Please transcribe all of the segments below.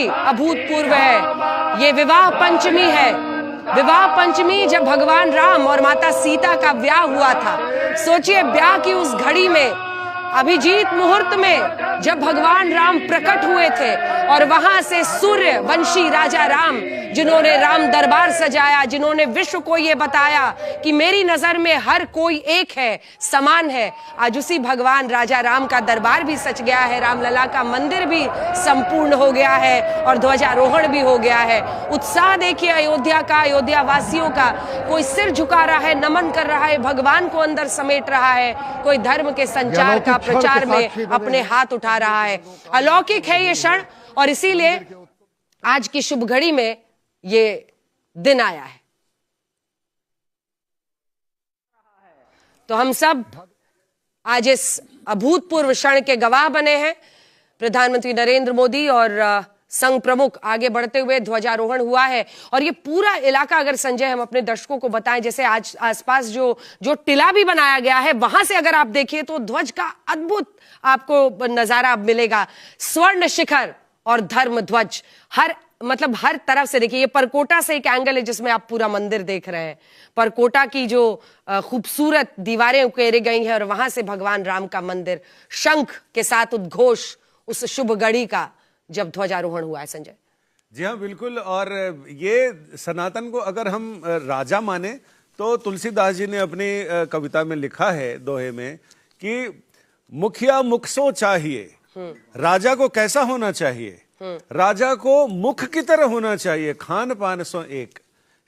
ही अभूतपूर्व है। ये विवाह पंचमी है। विवाह पंचमी जब भगवान राम और माता सीता का ब्याह हुआ था। सोचिए, ब्याह की उस घड़ी में, अभिजीत मुहूर्त में जब भगवान राम प्रकट हुए थे और वहां से सूर्य वंशी राजा राम, जिन्होंने राम दरबार सजाया, जिन्होंने विश्व को ये बताया कि मेरी नजर में हर कोई एक है, समान है, आज उसी भगवान राजा राम का दरबार भी सज गया है। रामलला का मंदिर भी संपूर्ण हो गया है और ध्वजारोहण भी हो गया है। उत्साह देखिए अयोध्या का, अयोध्या वासियों का। कोई सिर झुका रहा है, नमन कर रहा है, भगवान को अंदर समेट रहा है, कोई धर्म के संचार का प्रचार में अपने हाथ उठा रहा है। अलौकिक है ये क्षण और इसीलिए आज की शुभ घड़ी में ये दिन आया है। तो हम सब आज इस अभूतपूर्व क्षण के गवाह बने हैं। प्रधानमंत्री नरेंद्र मोदी और संघ प्रमुख आगे बढ़ते हुए ध्वजारोहण हुआ है और ये पूरा इलाका, अगर संजय हम अपने दर्शकों को बताएं, जैसे आज आसपास जो टिला भी बनाया गया है, वहां से अगर आप देखिए तो ध्वज का अद्भुत आपको नजारा मिलेगा। स्वर्ण शिखर और धर्म ध्वज हर तरफ से देखिए। ये परकोटा से एक एंगल है जिसमें आप पूरा मंदिर देख रहे हैं। परकोटा की जो खूबसूरत दीवारें उकेरी गई हैं और वहां से भगवान राम का मंदिर, शंख के साथ उद्घोष उस शुभ घड़ी का जब ध्वजारोहण हुआ है। संजय जी हाँ, बिल्कुल। और ये सनातन को अगर हम राजा माने तो तुलसीदास जी ने अपनी कविता में लिखा है दोहे में कि मुखिया मुख सो चाहिए। राजा को कैसा होना चाहिए? राजा को मुख की तरह होना चाहिए। खान पान सो एक,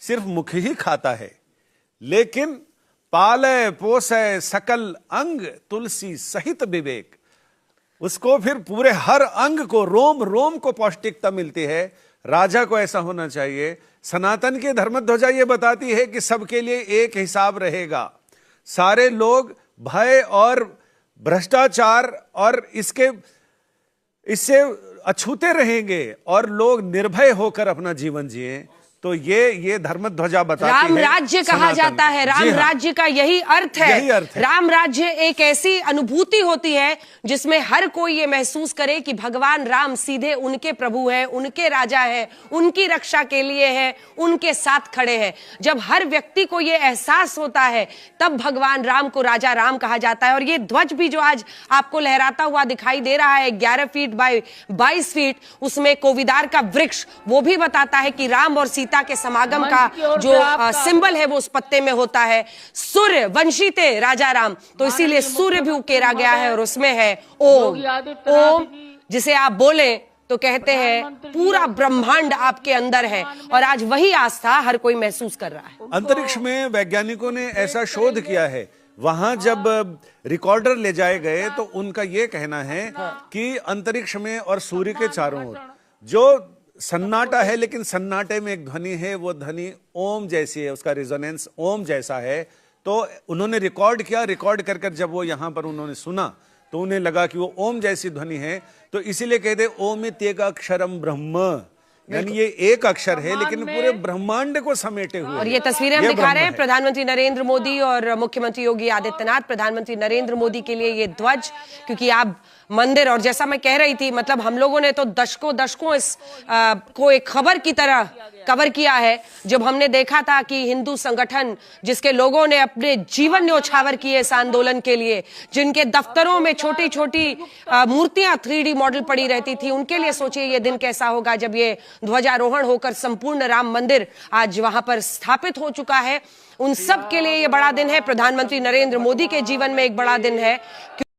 सिर्फ मुख ही खाता है, लेकिन पाले पोसे सकल अंग तुलसी सहित विवेक। उसको फिर पूरे हर अंग को, रोम रोम को पौष्टिकता मिलती है। राजा को ऐसा होना चाहिए। सनातन की धर्म ध्वजा ये बताती है कि सबके लिए एक हिसाब रहेगा। सारे लोग भय और भ्रष्टाचार और इससे अछूते रहेंगे और लोग निर्भय होकर अपना जीवन जिए। तो ये धर्म ध्वजा बताती है। राम राज्य कहा जाता है। राम राज्य का यही अर्थ है। राम राज्य एक ऐसी अनुभूति होती है जिसमें हर कोई ये महसूस करे कि भगवान राम सीधे उनके प्रभु हैं, उनके राजा हैं, उनकी रक्षा के लिए हैं, उनके साथ खड़े हैं। जब हर व्यक्ति को ये एहसास होता है तब भगवान राम को राजा राम कहा जाता है। और ये ध्वज भी जो आज आपको लहराता हुआ दिखाई दे रहा है 11 फीट बाय 22 फीट, उसमें कोविदार का वृक्ष, वो भी बताता है कि राम और सीता के समागम का जो सिंबल है वो उस पत्ते में होता है। सूर्य वंशी थे राजा राम, तो इसीलिए सूर्य भी उकेरा गया है और उसमें है ओम। ओम जिसे आप बोले तो कहते हैं पूरा ब्रह्मांड आपके अंदर है और आज वही आस्था हर कोई महसूस कर रहा है। अंतरिक्ष में वैज्ञानिकों ने ऐसा शोध किया है। वहां जब रिकॉर्डर ले जाए गए तो उनका यह कहना है कि अंतरिक्ष में और सूर्य के चारों ओर जो सन्नाटा है, लेकिन सन्नाटे में एक ध्वनि है, वो ध्वनि ओम जैसी है, उसका रिजोनेंस ओम जैसा है। तो उन्होंने रिकॉर्ड किया। रिकॉर्ड कर जब वो यहाँ पर उन्होंने सुना तो उन्हें लगा कि वो ओम जैसी ध्वनि है। तो इसीलिए कहते ओमित्येक अक्षरम ब्रह्म, यानी ये एक अक्षर है लेकिन पूरे ब्रह्मांड को समेटे हुए। और ये तस्वीरें हम दिखा रहे हैं प्रधानमंत्री नरेंद्र मोदी और मुख्यमंत्री योगी आदित्यनाथ। प्रधानमंत्री नरेंद्र मोदी के लिए ये ध्वज, क्योंकि आप मंदिर, और जैसा मैं कह रही थी, मतलब हम लोगों ने तो दशकों इस को एक खबर की तरह कवर किया है। जब हमने देखा था कि हिंदू संगठन जिसके लोगों ने अपने जीवन न्योछावर किए इस आंदोलन के लिए, जिनके दफ्तरों में छोटी छोटी मूर्तियां 3D मॉडल पड़ी रहती थी, उनके लिए सोचिए ये दिन कैसा होगा जब ये ध्वजारोहण होकर संपूर्ण राम मंदिर आज वहां पर स्थापित हो चुका है। उन सब के लिए ये बड़ा दिन है। प्रधानमंत्री नरेंद्र मोदी के जीवन में एक बड़ा दिन है।